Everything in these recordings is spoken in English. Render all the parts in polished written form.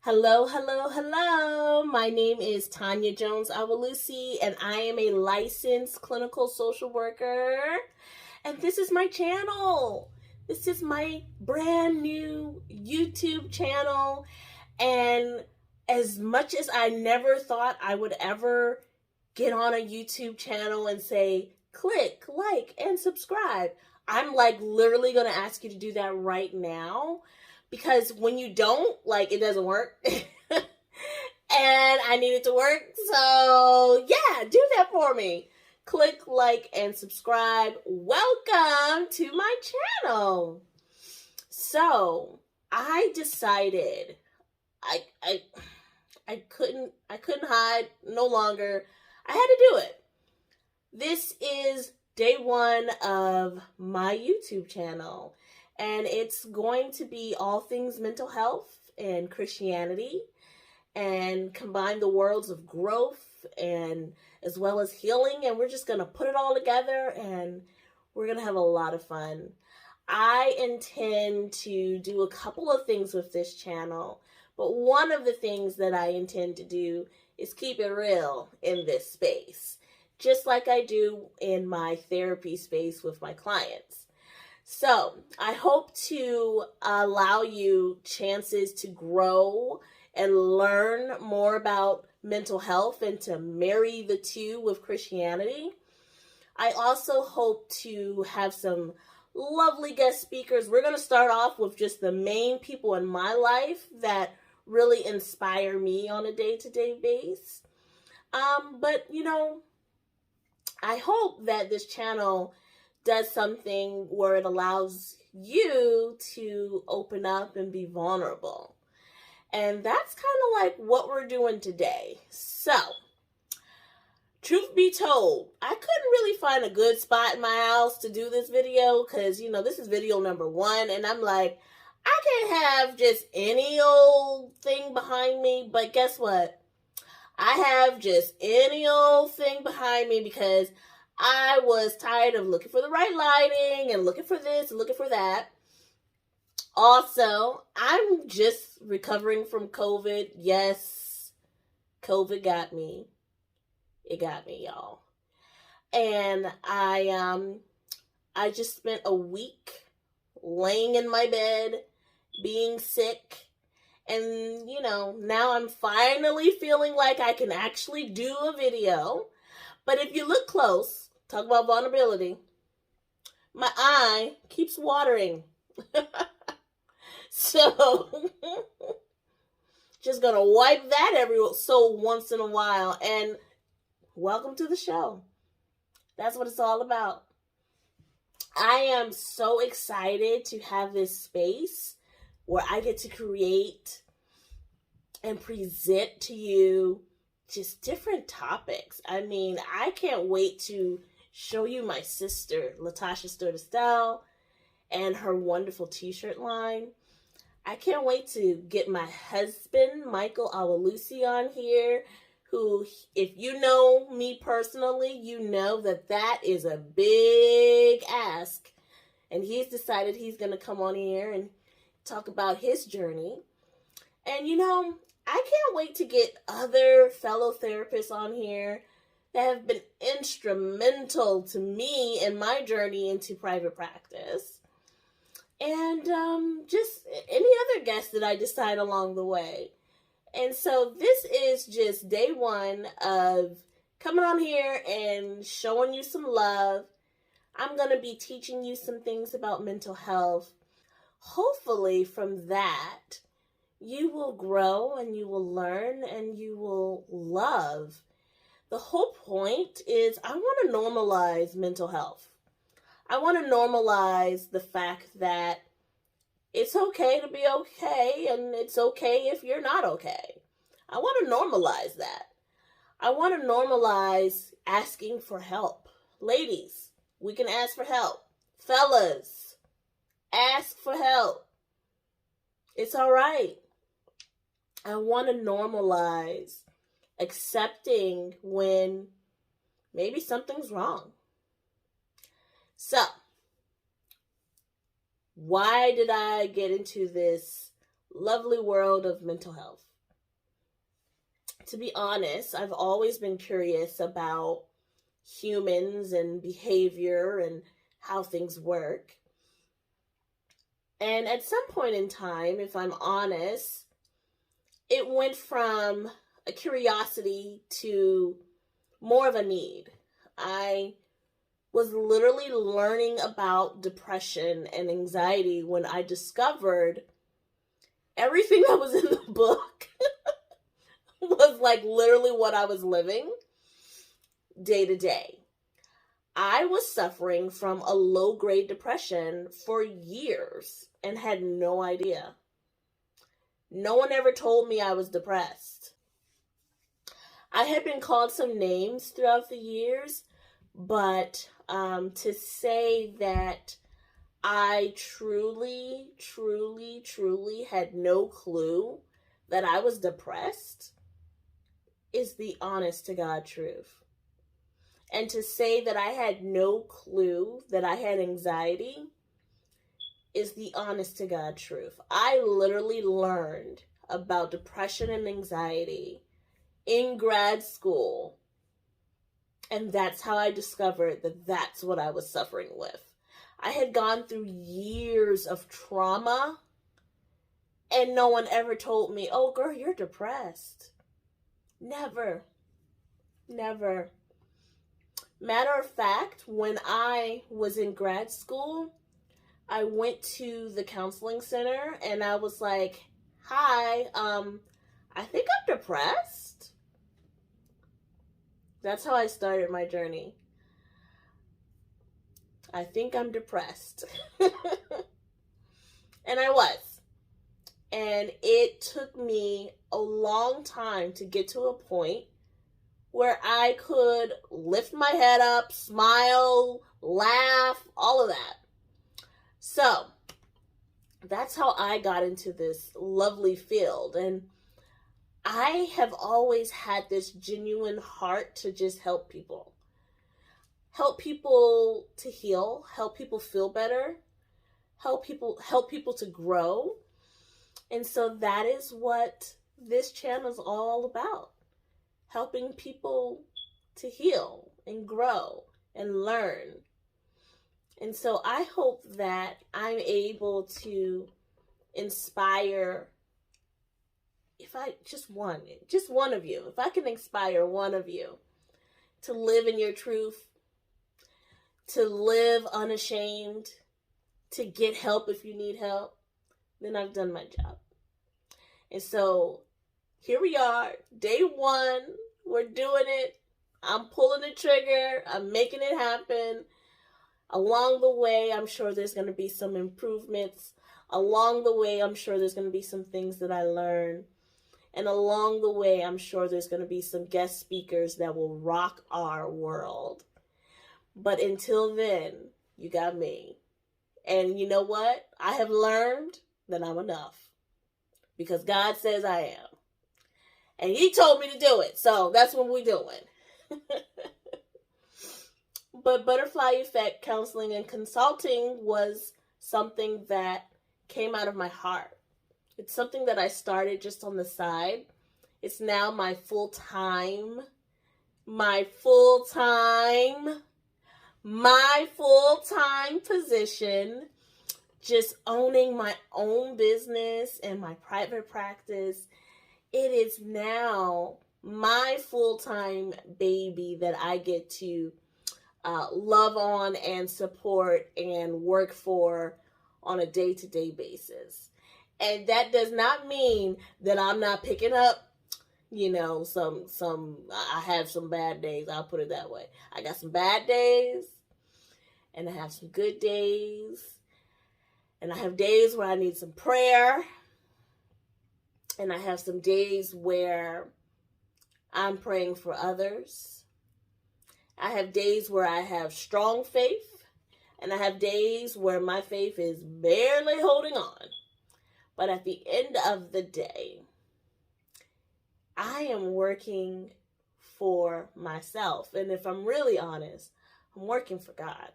Hello, hello, hello. My name is Tanya Jones Awalusi, and I am a licensed clinical social worker. And this is my channel. This is my brand new YouTube channel. And as much as I never thought I would ever get on a YouTube channel and say, click, like, and subscribe, I'm like literally going to ask you to do that right now, because when you don't, like, it doesn't work. And I need it to work. So yeah, do that for me. Click, like, and subscribe. Welcome to my channel. So I decided I couldn't hide no longer. I had to do it. This is day one of my YouTube channel, and it's going to be all things mental health and Christianity, and combine the worlds of growth and as well as healing. And we're just going to put it all together, and we're going to have a lot of fun. I intend to do a couple of things with this channel, but one of the things that I intend to do is keep it real in this space, just like I do in my therapy space with my clients. So I hope to allow you chances to grow and learn more about mental health and to marry the two with Christianity. I also hope to have some lovely guest speakers. We're going to start off with just the main people in my life that really inspire me on a day-to-day basis. But, I hope that this channel does something where it allows you to open up and be vulnerable. And that's kind of like what we're doing today. So, truth be told, I couldn't really find a good spot in my house to do this video because, this is video number one. And I'm like, I can't have just any old thing behind me. But guess what? I have just any old thing behind me because I was tired of looking for the right lighting and looking for this and looking for that. Also, I'm just recovering from COVID. Yes, COVID got me. It got me, y'all. And I just spent a week laying in my bed, being sick. And, now I'm finally feeling like I can actually do a video. But if you look close, talk about vulnerability, my eye keeps watering. So, just going to wipe that every so once in a while. And welcome to the show. That's what it's all about. I am so excited to have this space where I get to create and present to you just different topics. I mean, I can't wait to show you my sister, Latasha Sturtestelle, and her wonderful t-shirt line. I can't wait to get my husband, Michael Awalusi, on here, who, if you know me personally, you know that is a big ask. And he's decided he's going to come on here and talk about his journey. And, I can't wait to get other fellow therapists on here that have been instrumental to me in my journey into private practice. And just any other guests that I decide along the way. And so this is just day one of coming on here and showing you some love. I'm going to be teaching you some things about mental health. Hopefully from that, you will grow and you will learn and you will love. The whole point is I want to normalize mental health. I want to normalize the fact that it's okay to be okay, and it's okay if you're not okay. I want to normalize that. I want to normalize asking for help. Ladies, we can ask for help. Fellas, ask for help. It's all right. I want to normalize accepting when maybe something's wrong. So, why did I get into this lovely world of mental health? to be honest, I've always been curious about humans and behavior and how things work. And at some point in time, if I'm honest, it went from a curiosity to more of a need. I was literally learning about depression and anxiety when I discovered everything that was in the book was like literally what I was living day to day. I was suffering from a low-grade depression for years and had no idea. No one ever told me I was depressed. I had been called some names throughout the years, but to say that I truly, truly, truly had no clue that I was depressed is the honest to God truth. And to say that I had no clue that I had anxiety is the honest to God truth. I literally learned about depression and anxiety in grad school. And that's how I discovered that that's what I was suffering with. I had gone through years of trauma, and no one ever told me, oh, girl, you're depressed. Never. Never. Matter of fact, when I was in grad school, I went to the counseling center and I was like, hi, I think I'm depressed. That's how I started my journey. I think I'm depressed. And I was. And it took me a long time to get to a point where I could lift my head up, smile, laugh, all of that. So, that's how I got into this lovely field. And I have always had this genuine heart to just help people. Help people to heal, help people feel better, help people to grow. And so that is what this channel is all about. Helping people to heal and grow and learn. And so I hope that I'm able to inspire, just one of you, if I can inspire one of you to live in your truth, to live unashamed, to get help if you need help, then I've done my job. And so here we are, day one, we're doing it. I'm pulling the trigger, I'm making it happen. Along the way, I'm sure there's going to be some improvements. Along the way, I'm sure there's going to be some things that I learn. And along the way, I'm sure there's going to be some guest speakers that will rock our world. But until then, you got me. And you know what? I have learned that I'm enough. Because God says I am. And He told me to do it. So that's what we're doing. But Butterfly Effect Counseling and Consulting was something that came out of my heart. It's something that I started just on the side. It's now my full-time position, just owning my own business and my private practice. It is now my full-time baby that I get to love on and support and work for on a day-to-day basis. And that does not mean that I'm not picking up, I have some bad days. I'll put it that way. I got some bad days and I have some good days. And I have days where I need some prayer. And I have some days where I'm praying for others. I have days where I have strong faith. And I have days where my faith is barely holding on. But at the end of the day, I am working for myself. And if I'm really honest, I'm working for God.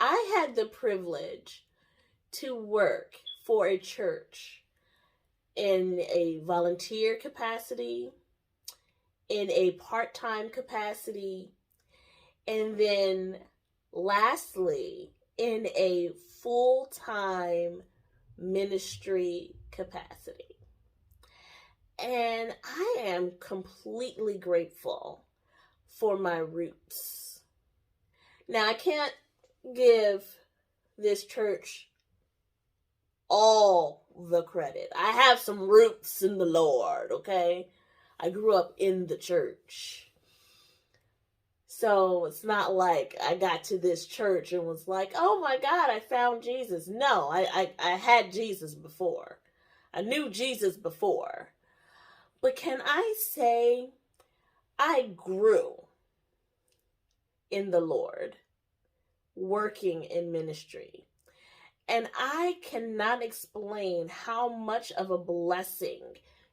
I had the privilege to work for a church in a volunteer capacity, in a part-time capacity, and then lastly, in a full-time ministry capacity. And I am completely grateful for my roots. Now, I can't give this church all the credit. I have some roots in the Lord, okay? I grew up in the church. So it's not like I got to this church and was like, oh my God, I found Jesus. No, I had Jesus before. I knew Jesus before. But can I say I grew in the Lord, working in ministry. And I cannot explain how much of a blessing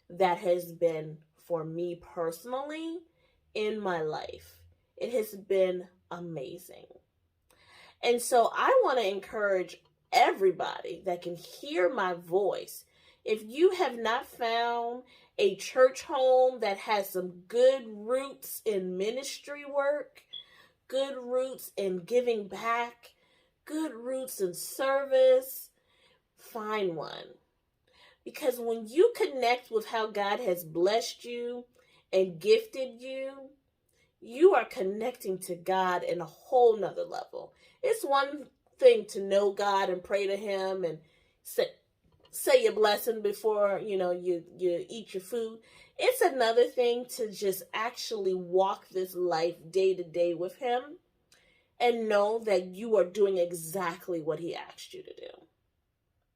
that has been for me personally in my life. It has been amazing. And so I want to encourage everybody that can hear my voice. If you have not found a church home that has some good roots in ministry work, good roots in giving back, good roots in service, find one. Because when you connect with how God has blessed you and gifted you, you are connecting to God in a whole nother level. It's one thing to know God and pray to Him and say your blessing before, you eat your food. It's another thing to just actually walk this life day to day with Him and know that you are doing exactly what He asked you to do.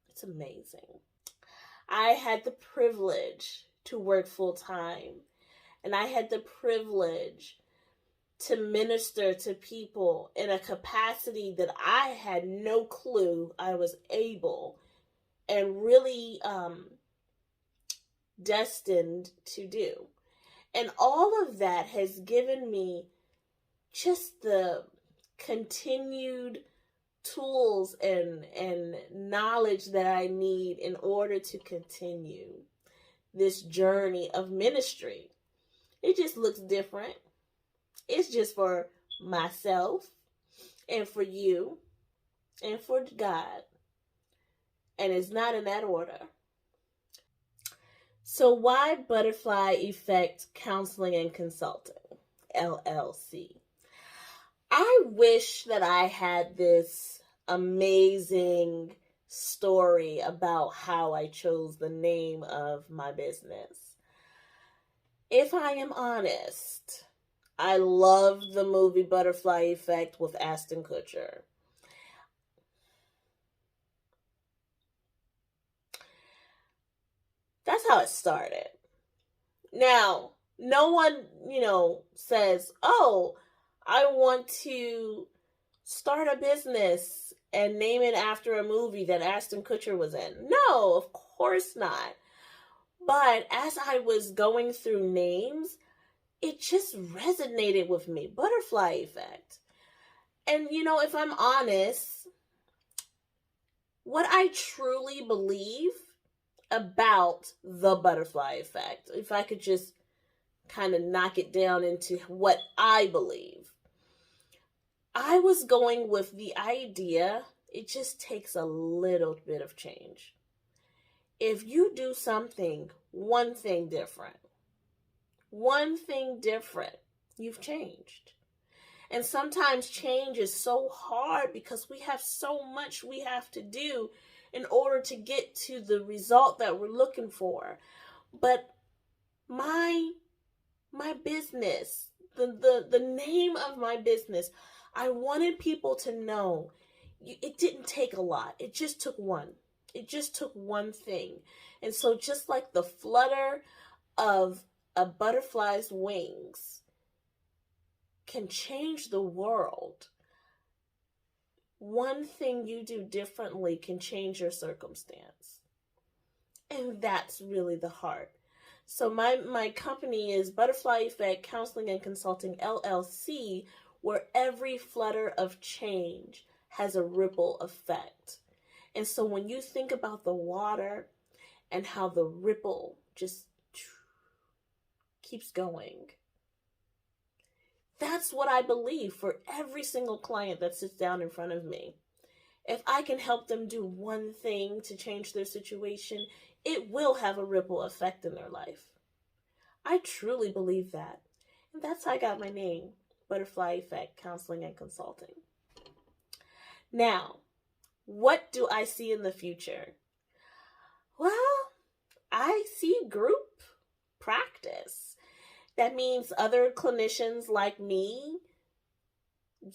It's amazing. I had the privilege to work full time, and I had the privilege to minister to people in a capacity that I had no clue I was able and really destined to do. And all of that has given me just the continued tools and knowledge that I need in order to continue this journey of ministry. It just looks different. It's just for myself and for you and for God. And it's not in that order. So why Butterfly Effect Counseling and Consulting, LLC? I wish that I had this amazing story about how I chose the name of my business. If I am honest, I love the movie Butterfly Effect with Ashton Kutcher. That's how it started. Now, no one, says, oh, I want to start a business and name it after a movie that Ashton Kutcher was in. No, of course not. But as I was going through names, it just resonated with me. Butterfly Effect. And, if I'm honest, what I truly believe about the butterfly effect, if I could just kind of knock it down into what I believe, I was going with the idea it just takes a little bit of change. If you do something, one thing different, you've changed. And sometimes change is so hard because we have so much we have to do in order to get to the result that we're looking for. But my business, the name of my business, I wanted people to know it didn't take a lot. It just took one. It just took one thing. And so just like the flutter of a butterfly's wings can change the world, one thing you do differently can change your circumstance. And that's really the heart. So my company is Butterfly Effect Counseling and Consulting, LLC, where every flutter of change has a ripple effect. And so when you think about the water and how the ripple just keeps going. That's what I believe for every single client that sits down in front of me. If I can help them do one thing to change their situation, it will have a ripple effect in their life. I truly believe that. And that's how I got my name, Butterfly Effect Counseling and Consulting. Now, what do I see in the future? Well, I see group practice. That means other clinicians like me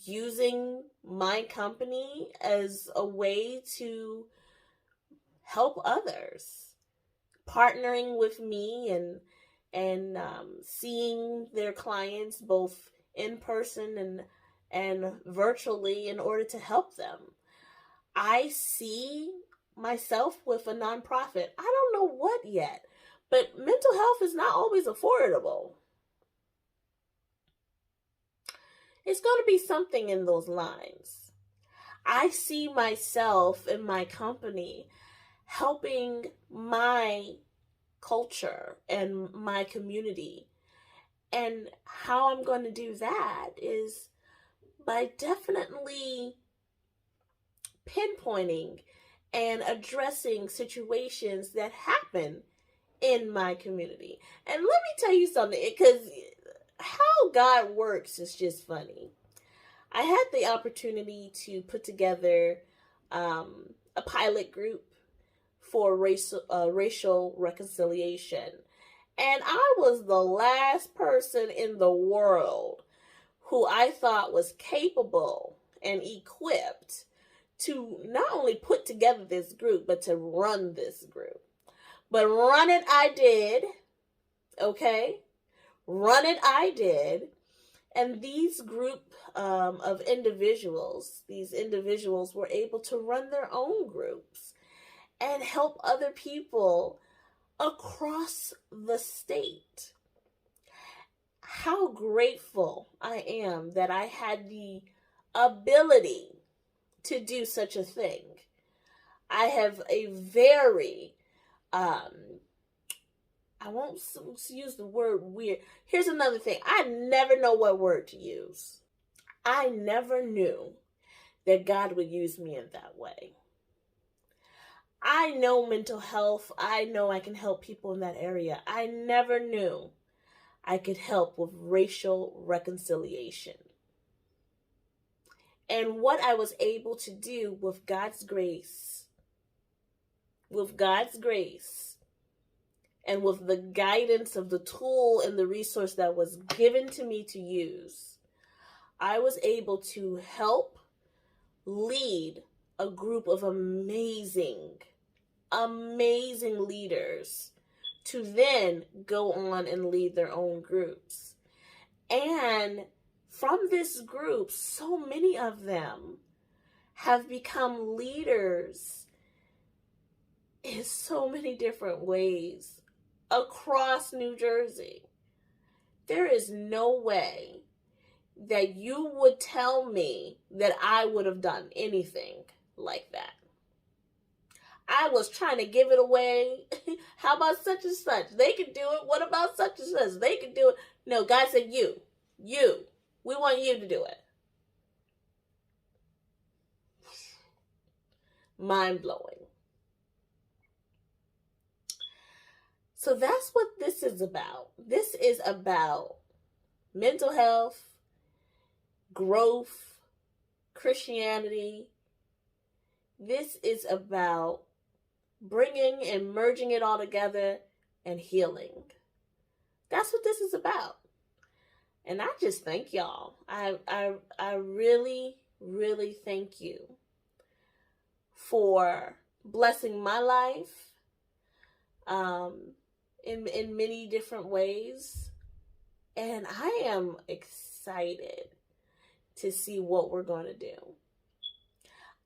using my company as a way to help others, partnering with me and seeing their clients both in person and virtually in order to help them. I see myself with a nonprofit. I don't know what yet, but mental health is not always affordable. It's going to be something in those lines. I see myself and my company helping my culture and my community. And how I'm going to do that is by definitely pinpointing and addressing situations that happen in my community. And let me tell you something, because how God works is just funny. I had the opportunity to put together a pilot group for racial reconciliation. And I was the last person in the world who I thought was capable and equipped to not only put together this group, but to run this group. But run it I did, okay? Run it I did. And these group of individuals, these individuals were able to run their own groups and help other people across the state. How grateful I am that I had the ability to do such a thing. I have a very, I won't use the word weird. Here's another thing. I never know what word to use. I never knew that God would use me in that way. I know mental health. I know I can help people in that area. I never knew I could help with racial reconciliation. And what I was able to do with God's grace, and with the guidance of the tool and the resource that was given to me to use, I was able to help lead a group of amazing leaders to then go on and lead their own groups. And from this group, so many of them have become leaders in so many different ways across New Jersey. There is no way that you would tell me that I would have done anything like that. I was trying to give it away. How about such and such? They can do it. What about such and such? They can do it. No, God said you. We want you to do it. Mind blowing. So that's what this is about. This is about mental health, growth, Christianity. This is about bringing and merging it all together and healing. That's what this is about. And I just thank y'all. I really, really thank you for blessing my life in many different ways. And I am excited to see what we're going to do.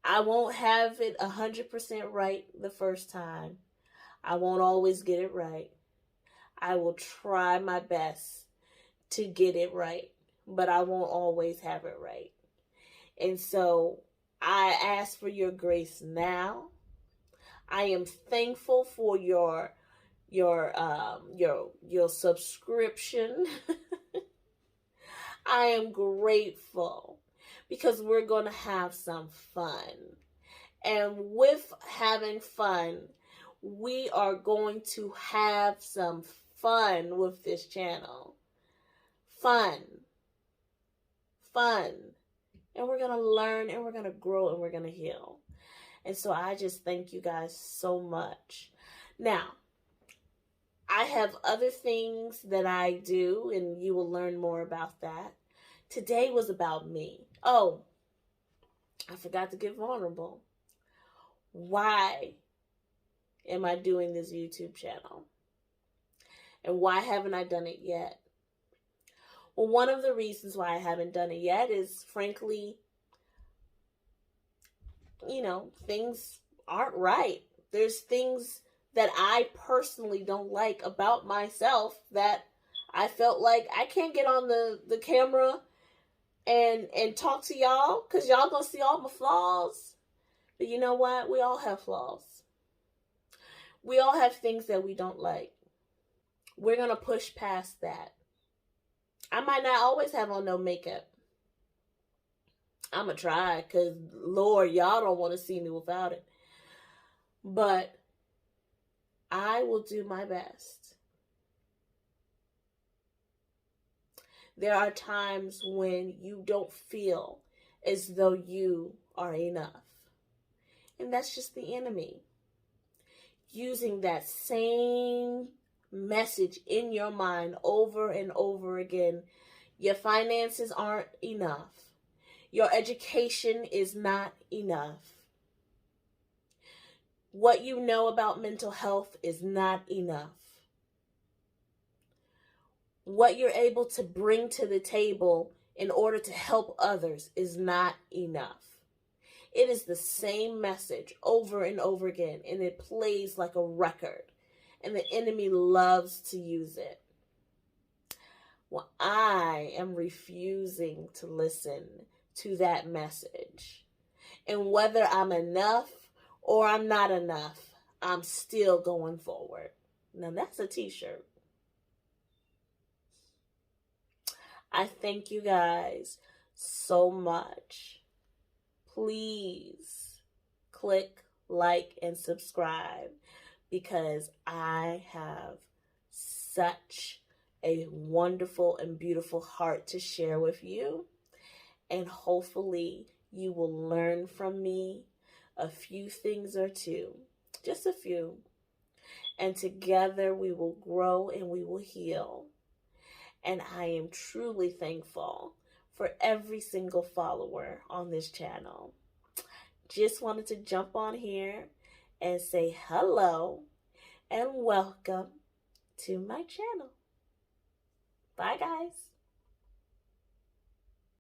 I won't have it 100% right the first time. I won't always get it right. I will try my best to get it right, but I won't always have it right. And so I ask for your grace now. I am thankful for your subscription. I am grateful because we're going to have some fun. And with having fun, we are going to have some fun with this channel. Fun. And we're going to learn and we're going to grow and we're going to heal. And so I just thank you guys so much. Now, I have other things that I do, and you will learn more about that. Today was about me. Oh, I forgot to get vulnerable. Why am I doing this YouTube channel? And why haven't I done it yet? Well, one of the reasons why I haven't done it yet is, frankly, things aren't right. There's things that I personally don't like about myself that I felt like I can't get on the camera and talk to y'all because y'all gonna see all my flaws. But you know what? We all have flaws. We all have things that we don't like. We're gonna push past that. I might not always have on no makeup. I'm gonna try because, Lord, y'all don't want to see me without it. But I will do my best. There are times when you don't feel as though you are enough. And that's just the enemy using that same message in your mind over and over again. Your finances aren't enough. Your education is not enough. What you know about mental health is not enough. What you're able to bring to the table in order to help others is not enough. It is the same message over and over again, and it plays like a record, and the enemy loves to use it. Well, I am refusing to listen to that message. And whether I'm enough or I'm not enough, I'm still going forward. Now that's a t-shirt. I thank you guys so much. Please click like and subscribe because I have such a wonderful and beautiful heart to share with you. And hopefully you will learn from me a few things or two, just a few. And together we will grow and we will heal. And I am truly thankful for every single follower on this channel. Just wanted to jump on here and say hello and welcome to my channel. Bye, guys.